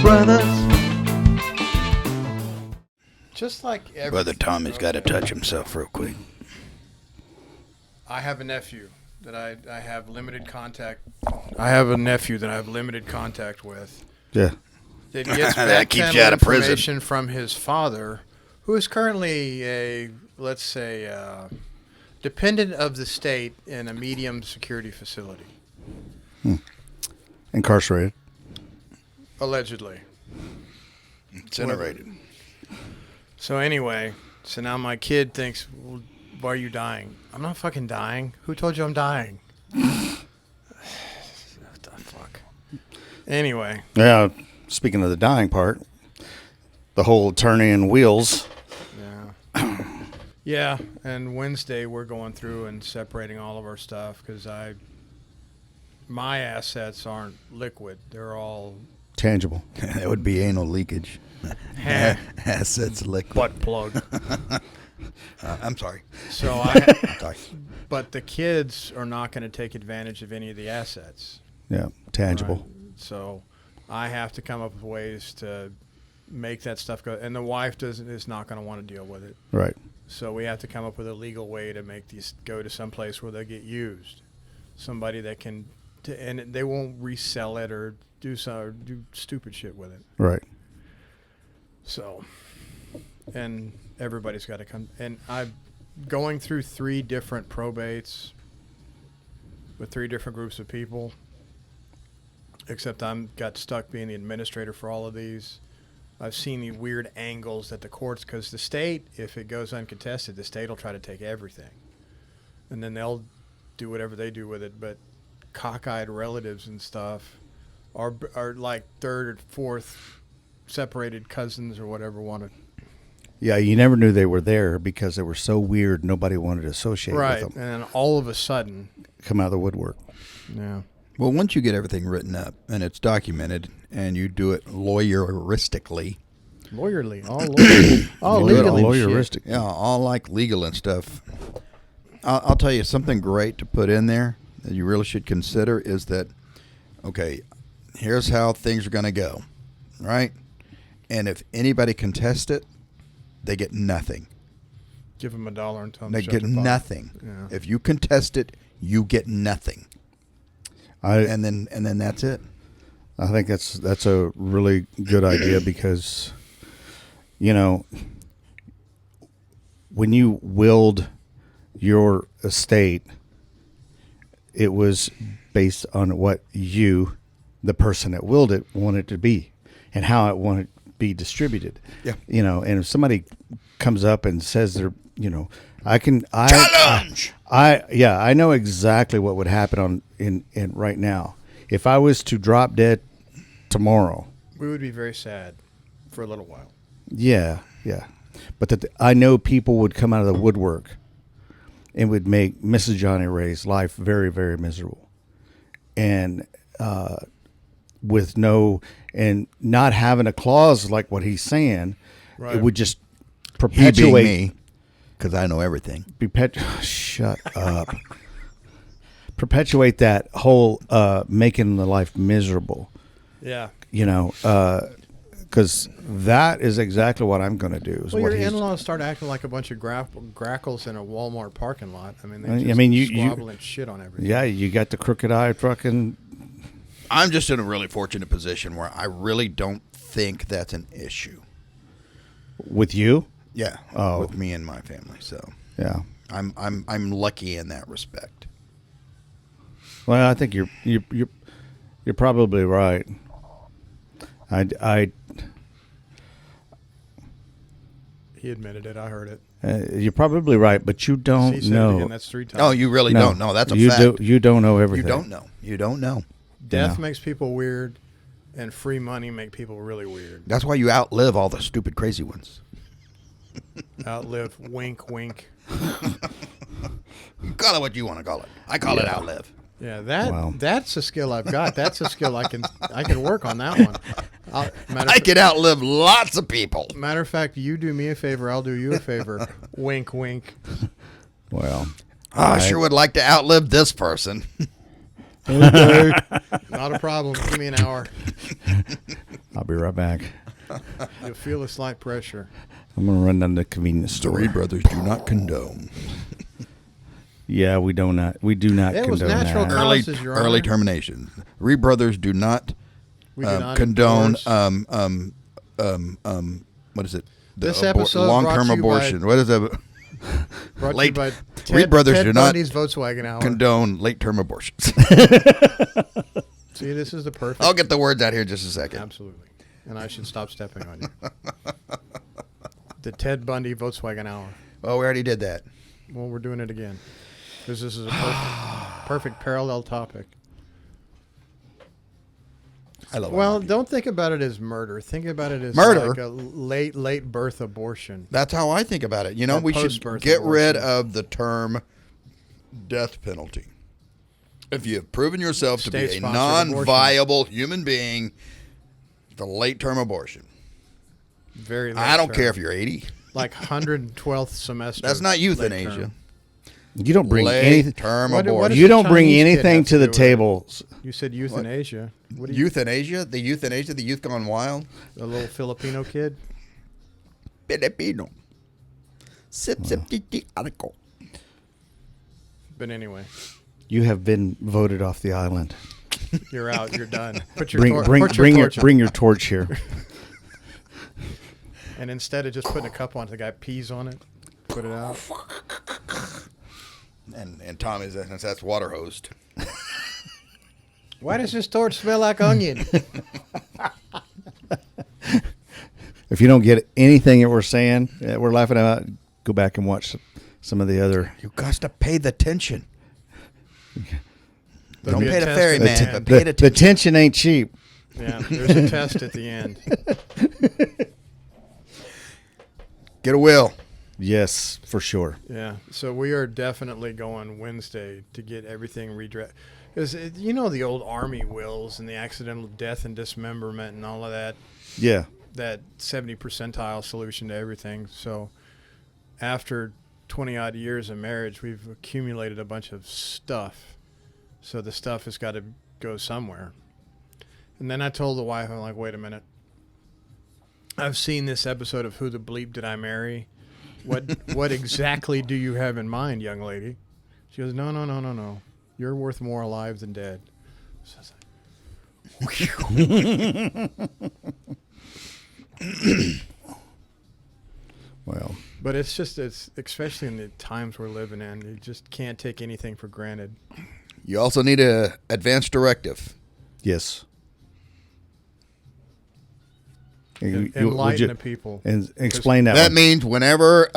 brothers. Just like every Brother Tommy's got to touch himself real quick. I have a nephew that I have limited contact. I have a nephew that I have limited contact with. Yeah. That gets That keeps you out of prison. information from his father, who is currently a, let's say, dependent of the state in a medium security facility. Incarcerated. Allegedly. Incinerated. So anyway, so now my kid thinks, well, why are you dying? I'm not fucking dying. Who told you I'm dying? What the fuck? Anyway. Yeah. Speaking of the dying part, the whole turning wheels. Yeah. Yeah. And Wednesday we're going through and separating all of our stuff because my assets aren't liquid. They're all Tangible. That would be anal leakage. Assets liquid. butt plug. I'm sorry. So Sorry. but the kids are not going to take advantage of any of the assets. Yeah. Tangible. Right? So I have to come up with ways to make that stuff go. And the wife is not going to want to deal with it. Right. So we have to come up with a legal way to make these go to some place where they get used. Somebody that can, and they won't resell it or do stupid shit with it. Right. So, and everybody's got to come. And I'm going through 3 different probates with 3 different groups of people. Except I'm got stuck being the administrator for all of these. I've seen the weird angles that the courts, because the state, if it goes uncontested, the state will try to take everything. And then they'll do whatever they do with it. But cockeyed relatives and stuff are like 3rd or 4th separated cousins or whatever want to. Yeah, you never knew they were there because they were so weird nobody wanted to associate Right, with them. and then all of a sudden. Come out of the woodwork. Yeah. Well, once you get everything written up and it's documented and you do it lawyeristically. Lawyerly. All lawyerly. All You do it legally. all lawyeristic. Yeah, all like legal and stuff. I'll tell you something great to put in there that you really should consider is that, okay, here's how things are going to go, right? And if anybody contests it, they get nothing. Give them $1 and tell them They to shut get their mouth. nothing. Yeah. If you contest it, you get nothing. And then that's it. I think that's a really good idea because, you know, when you willed your estate, it was based on what you, the person that willed it, wanted to be and how it wanted to be distributed. Yeah. You know, and if somebody comes up and says they're, you know, Challenge! I know exactly what would happen in right now. If I was to drop dead tomorrow. We would be very sad for a little while. Yeah. But I know people would come out of the woodwork and would make Mrs. Johnny Ray's life very, very miserable. And with not having a clause like what he's saying, Right. it would just He perpetuate being me, because I know everything. Shut up. Perpetuate that whole making the life miserable. Yeah. You know, because that is exactly what I'm going to do. Is Well, what your he's- in-laws start acting like a bunch of grackles in a Walmart parking lot. I mean, they I just mean, you squabble and shit on everything. Yeah, you got the crooked eye fucking. I'm just in a really fortunate position where I really don't think that's an issue. With you? Yeah, Oh. with me and my family. So Yeah. I'm lucky in that respect. Well, I think you're probably right. He admitted it. I heard it. You're probably right, but you don't He said it know. again. That's 3 times. Oh, you really don't know. That's a you fact. You don't know You everything. don't know. You don't know. Death Yeah. makes people weird, and free money make people really weird. That's why you outlive all the stupid, crazy ones. Outlive, wink, wink. Call it what you want to call it. I call it outlive. Yeah, Wow. that's a skill I've got. That's a skill I can work on that one. I can outlive lots of people. Matter of fact, you do me a favor, I'll do you a favor. Wink, wink. Well, I sure would like to outlive this person. Okay. Not a problem. Give me an hour. I'll be right back. You'll feel a slight pressure. I'm going to run down to the convenience store. Reed Brothers do not condone Yeah, we do not. We do not It was condone natural that. causes, Your early Honor. termination. Reed Brothers do not We do not condone endorse- what is it? This episode long-term brought to you by- abortion. What is that? Brought to you late- by Reed Brothers Ted do not Bundy's Volkswagen Hour. condone late-term abortions. See, this is the perfect. I'll get the words out here in just a second. Absolutely. And I should stop stepping on you. The Ted Bundy Volkswagen Hour. Oh, we already did that. Well, we're doing it again. Because this is a perfect parallel topic. I love Well, it. don't think about it as murder. Think about it as Murder? like a late birth abortion. That's how I think about it. You know, Or we should post-birth get rid abortion. of the term death penalty. If you have proven yourself to be a State-sponsored non-viable human being, the late-term abortion. Very late I don't term. care if you're 80. Like 112th semester. That's not late euthanasia. term. You don't bring anything. Late-term What- what abortion. does You the don't bring Chinese kid anything have to to the do with it? table. You said euthanasia. What do you, Euthanasia? The euthanasia? The youth gone wild? a little Filipino kid? Filipino. Sip, sip, titi, article. But anyway, You have been voted off the island. you're out. You're done. Put your Bring tor- bring put your bring your torch on. bring your torch here. And instead of just putting a cup on it, the guy pees on it. Put it out. And Tommy's, that's water hosed. Why does this torch smell like onion? If you don't get anything that we're saying, that we're laughing about, go back and watch some of the other. You got to pay the attention. There'll Don't be a pay the test ferry at the man, end. but pay the The tension ain't cheap. Yeah, there's a test at the end. Get a will. Yes, for sure. Yeah, so we are definitely going Wednesday to get everything redressed. Because, you know, the old Army wills and the accidental death and dismemberment and all of that, Yeah. that 70 percentile solution to everything. So after 20-odd years of marriage, we've accumulated a bunch of stuff. So the stuff has got to go somewhere. And then I told the wife, I'm like, wait a minute. I've seen this episode of Who the Bleep Did I Marry? What exactly do you have in mind, young lady? She goes, no. You're worth more alive than dead. So I was like, Well, but it's especially in the times we're living in, you just can't take anything for granted. You also need a advance directive. yes. Enlighten the people. And explain that. That one. means whenever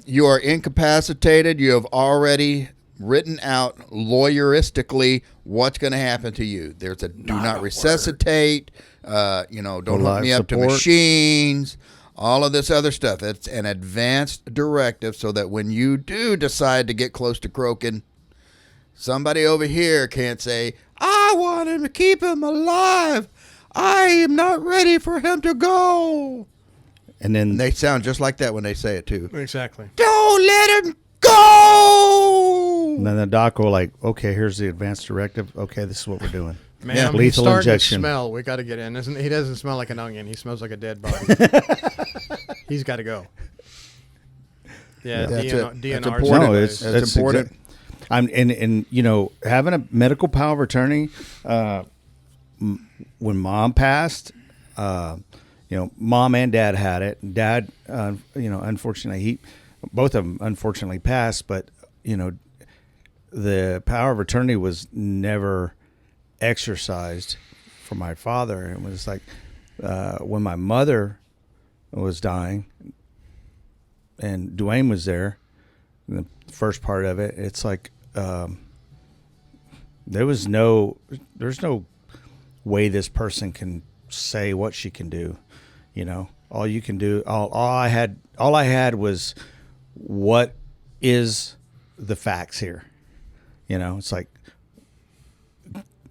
you are incapacitated, you have already written out lawyeristically what's going to happen to you. There's a do not resuscitate, don't hook life me up to support. machines, all of this other stuff. It's an advanced directive so that when you do decide to get close to croaking, somebody over here can't say, I want him to keep him alive. I am not ready for him to go. And then And they sound just like that when they say it, too. Exactly. Don't let him go. and then the doc will like, okay, here's the advanced directive. Okay, this is what we're doing. Ma'am, Yeah. he's Lethal starting injection. to smell. We got to get in. He doesn't smell like an onion. He smells like a dead body. He's got to go. Yeah, That's DNR, it. DNR's That's important. No, the it's way. That's important. I'm and having a medical power of attorney. When mom passed, mom and dad had it. Dad, unfortunately, both of them unfortunately passed. But the power of attorney was never exercised for my father. It was like when my mother was dying, and Dwayne was there. The first part of it, it's like there's no way this person can say what she can do. All you can do, all I had was what is the facts here. It's like,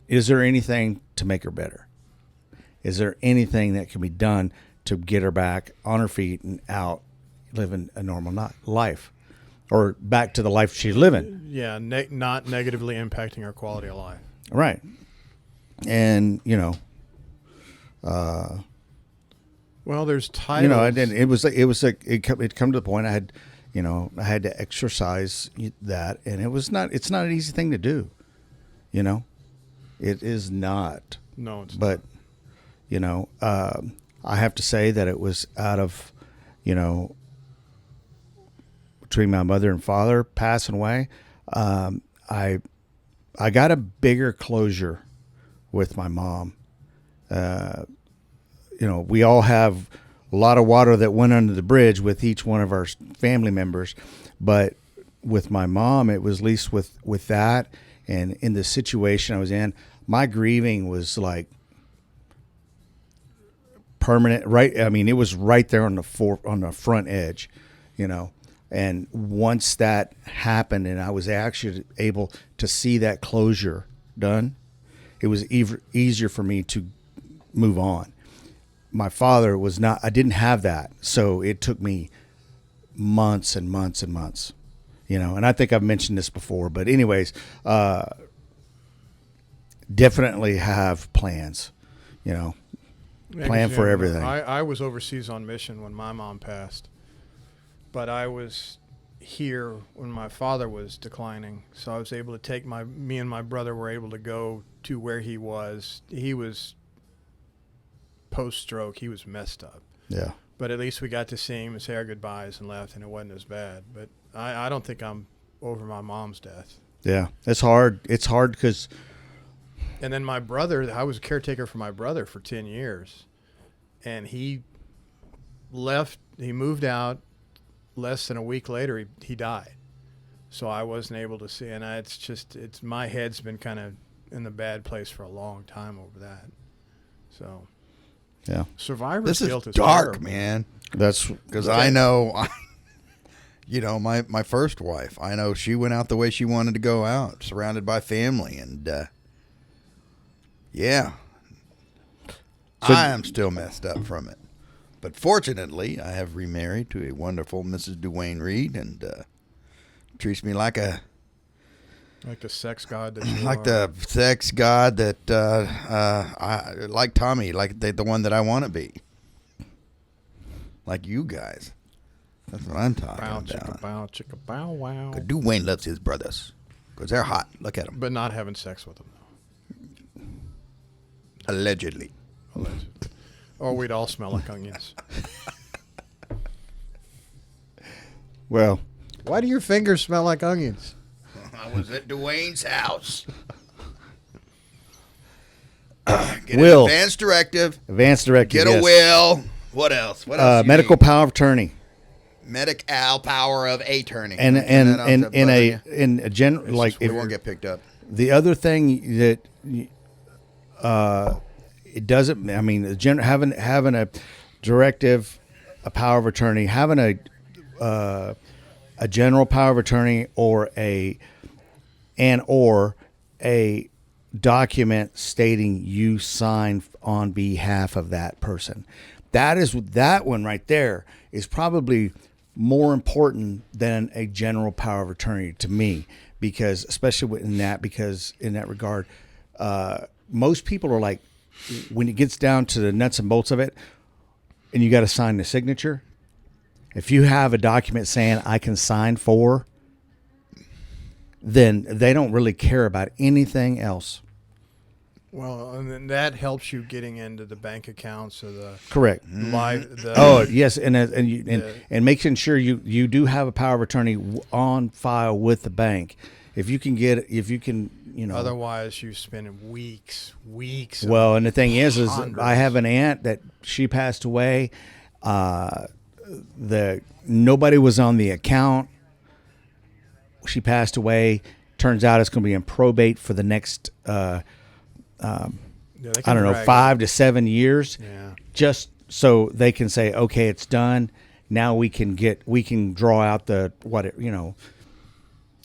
is there anything to make her better? Is there anything that can be done to get her back on her feet and out living a normal life, or back to the life she's living? Yeah, not negatively impacting our quality of life. Right. And, Well, there's titles. You know, and it come to the point I had to exercise that, and it's not an easy thing to do. You know, it is not. No, it's But, you know, I have to say that it was out of, you know, between my mother and father passing away, I got a bigger closure with my mom. You know, we all have a lot of water that went under the bridge with each one of our family members, but with my mom, it was at least with that, and in the situation I was in, my grieving was like permanent. Right, I mean, it was right there on the front edge, you know. And once that happened, and I was actually able to see that closure done, it was easier for me to move on. My father was not, I didn't have that. So it took me months and months and months, you know, and I think I've mentioned this before, but anyways, definitely have plans, you know, plan for everything. I was overseas on mission when my mom passed, but I was here when my father was declining. So I was able to take me and my brother were able to go to where he was. He was post-stroke. He was messed up. Yeah. But at least we got to see him and say our goodbyes and left, and it wasn't as bad. But I don't think I'm over my mom's death. Yeah. It's hard. It's hard because. And then my brother, I was a caretaker for my brother for 10 years. And he left, he moved out. Less than a week later, he died. So I wasn't able to see. And it's my head's been kind of in the bad place for a long time over that. So. Yeah. Survivor's guilt is dark, terrible. man. That's because I know, you know, my first wife, I know she went out the way she wanted to go out, surrounded by family. And, yeah, So- I am still messed up from it. But fortunately, I have remarried to a wonderful Mrs. Duane Reed, and treats me like the sex god that you like are. the sex god that I like Tommy, like the one that I want to be, like you guys. That's what I'm talking Bow, about. chicka, bow, chicka, bow, wow. 'Cause Duane loves his brothers because they're hot. Look at them. But not having sex with them, though. Allegedly. Allegedly. Or we'd all smell like onions. well. Why do your fingers smell like onions? I was at Duane's house. Get Will. an advance directive. Advance directive. Get a will. What else? What else? you Medical need? power of attorney. Medical power of attorney. And Turn that off, in that in buzzing a in a general you. like It if won't get picked up. the other thing that it doesn't. I mean, having a directive, a power of attorney, having a general power of attorney or a document stating you sign on behalf of that person. That one right there is probably more important than a general power of attorney to me, because especially in that regard, most people are like, when it gets down to the nuts and bolts of it, and you got to sign the signature. If you have a document saying I can sign for, then they don't really care about anything else. Well, and then that helps you getting into the bank accounts or the Correct. live. Oh yes, and making sure you do have a power of attorney on file with the bank. If you can, you know. Otherwise, you spend weeks. Well, and the thing is hundreds. I have an aunt that she passed away. Nobody was on the account. She passed away. Turns out it's going to be in probate for the next, I don't know, 5 to 7 years. Yeah. Just so they can say, okay, it's done. Now we can draw out $2,000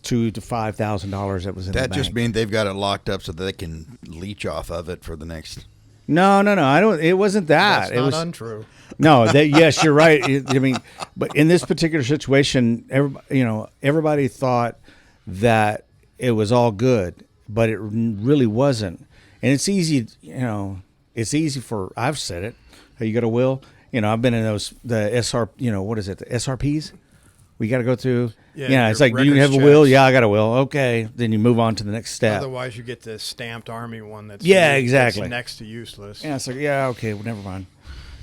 to $5,000 that was in the bank. That just means they've got it locked up so that they can leech off of it for the next. No. I don't. It wasn't that. That's It not was untrue. no. Yes, you're right. I mean, but in this particular situation, everybody thought that it was all good, but it really wasn't. And it's easy. It's easy for. I've said it. You got a will. I've been in the SR, what is it? The SRPs? We got to go through. Yeah, It's your like, do you records have a will? checks. Yeah, I got a will. Okay. Then you move on to the next step. Otherwise, you get the stamped Army one that's exactly. that's next to useless. Yeah, it's like, yeah, okay, well, never mind.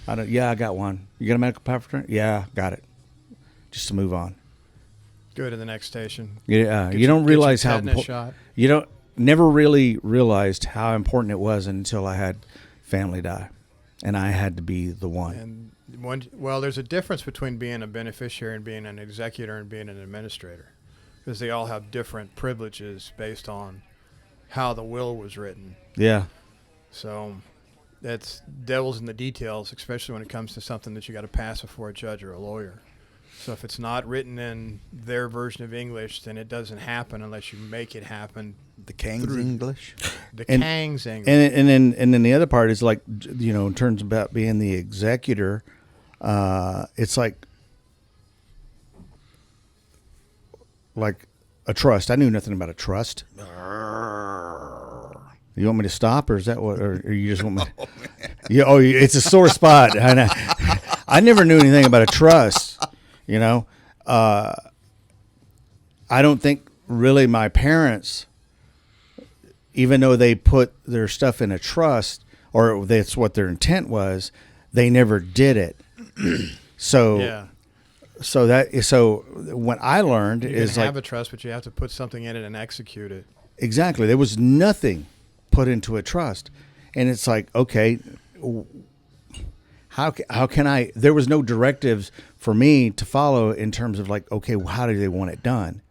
I got one. You got a medical power of attorney? Yeah, got it. Just to move on. Go to the next station. Yeah, Get you don't realize how tetanus important. shot. You don't never really realized how important it was until I had family die, and I had to be the one. And there's a difference between being a beneficiary and being an executor and being an administrator, because they all have different privileges based on how the will was written. Yeah. So that's devil's in the details, especially when it comes to something that you got to pass before a judge or a lawyer. So if it's not written in their version of English, then it doesn't happen unless you make it happen. The Kang's English. The And- Kang's English. And then the other part is like, in terms about being the executor, it's like a trust. I knew nothing about a trust. You want me to stop, or is that what? Or you just want me? It's a sore spot. I never knew anything about a trust. I don't think really my parents, even though they put their stuff in a trust, or that's what their intent was, they never did it. So yeah. So what I learned You is can like have a trust, but you have to put something in it and execute it. exactly there was nothing put into a trust, and it's like, okay, how can I? There was no directives for me to follow in terms of like, okay, well, how do they want it done?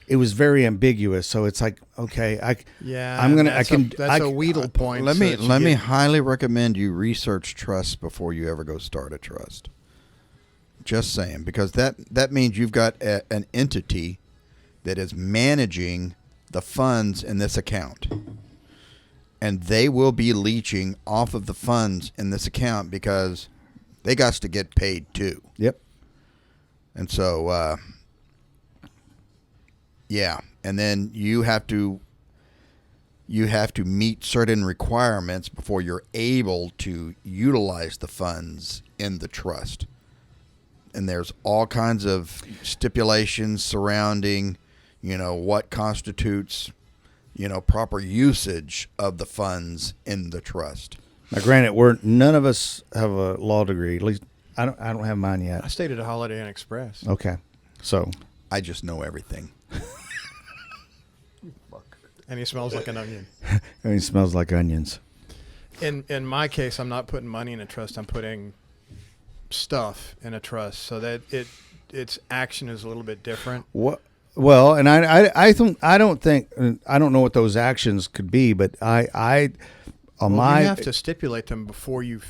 It was very ambiguous. So it's like, okay, That's a wheedle point. Let so me that you let me get- highly recommend you research trusts before you ever go start a trust. Just saying, because that means you've got an entity that is managing the funds in this account, and they will be leeching off of the funds in this account because they got to get paid too. Yep. And so, yeah, and then you have to meet certain requirements before you're able to utilize the funds in the trust. And there's all kinds of stipulations surrounding, what constitutes, proper usage of the funds in the trust. Now, granted, none of us have a law degree. At least I don't have mine I yet. stayed at a Holiday Inn Express. Okay, so I just know everything. And he smells like an onion. it smells like onions. In my case, I'm not putting money in a trust. I'm putting stuff in a trust, so that its action is a little bit different. What? Well, and I don't know what those actions could be, but you have to stipulate them before you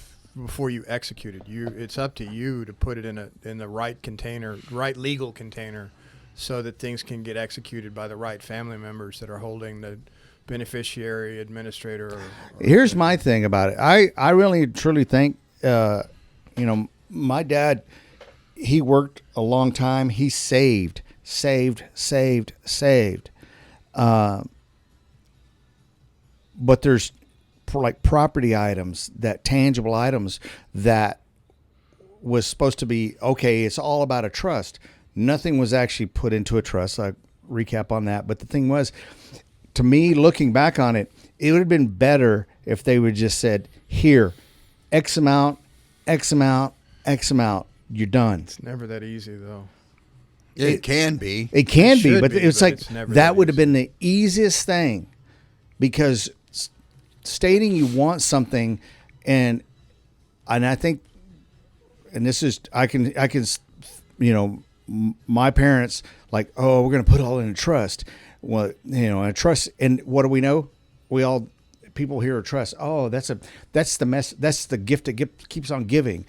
execute it. It's up to you to put it in the right container, right legal container, so that things can get executed by the right family members that are holding the beneficiary, administrator. Or Here's my thing about it. I really truly think, my dad, he worked a long time. He saved. But there's like property items, that tangible items that was supposed to be, okay, it's all about a trust. Nothing was actually put into a trust. I recap on that. But the thing was, to me, looking back on it, it would have been better if they would just said, here, X amount, X amount, X amount, you're done. It's never that easy, though. It can be. It can It be, should but be, it's but like it's never that that would have easy. been the easiest thing, because stating you want something, and I think, and this is I can my parents like, oh, we're going to put it all in a trust. Well, a trust, and what do we know? People hear a trust. Oh, that's the gift that keeps on giving,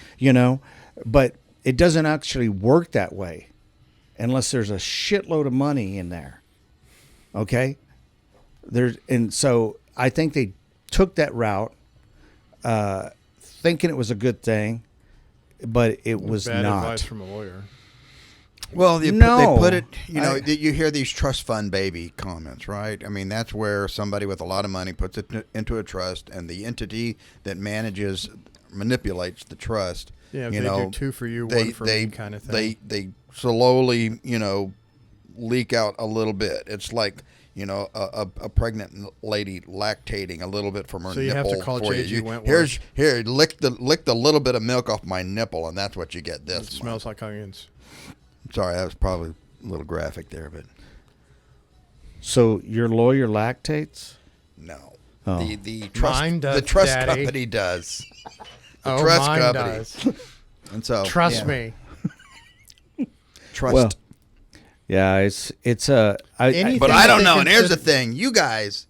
but it doesn't actually work that way unless there's a shitload of money in there. Okay? And so I think they took that route, thinking it was a good thing, but it was Bad not. advice from a lawyer. Well, they put it, you hear these trust fund baby comments, right? I mean, that's where somebody with a lot of money puts it into a trust, and the entity that manages manipulates the trust. Yeah, you they know, do 2 for you, 1 for me kind of thing. They slowly, leak out a little bit. It's like, a pregnant lady lactating a little bit from her So you have nipple to call for J.G. you. Wentworth. Here, lick the little bit of milk off my nipple, and that's what you get. This It smells like onions. Sorry, that was probably a little graphic there, but So your lawyer lactates? no. Oh. The trust Mine does, the trust Daddy. company does. The Oh, trust mine company. does. And so Trust yeah. me. Trust. Well, yeah, it's Anything But I don't that know. they And here's the consider- thing, you guys,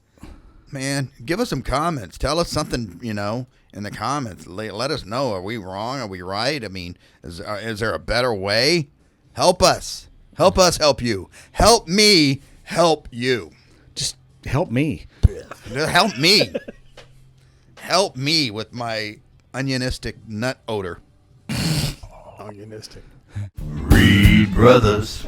man, give us some comments. Tell us something, in the comments. Let us know. Are we wrong? Are we right? I mean, is there a better way? Help us. Help us help you. Help me help you. just help me. Help me. Help me with my onionistic nut odor. Onionistic. Reed Brothers.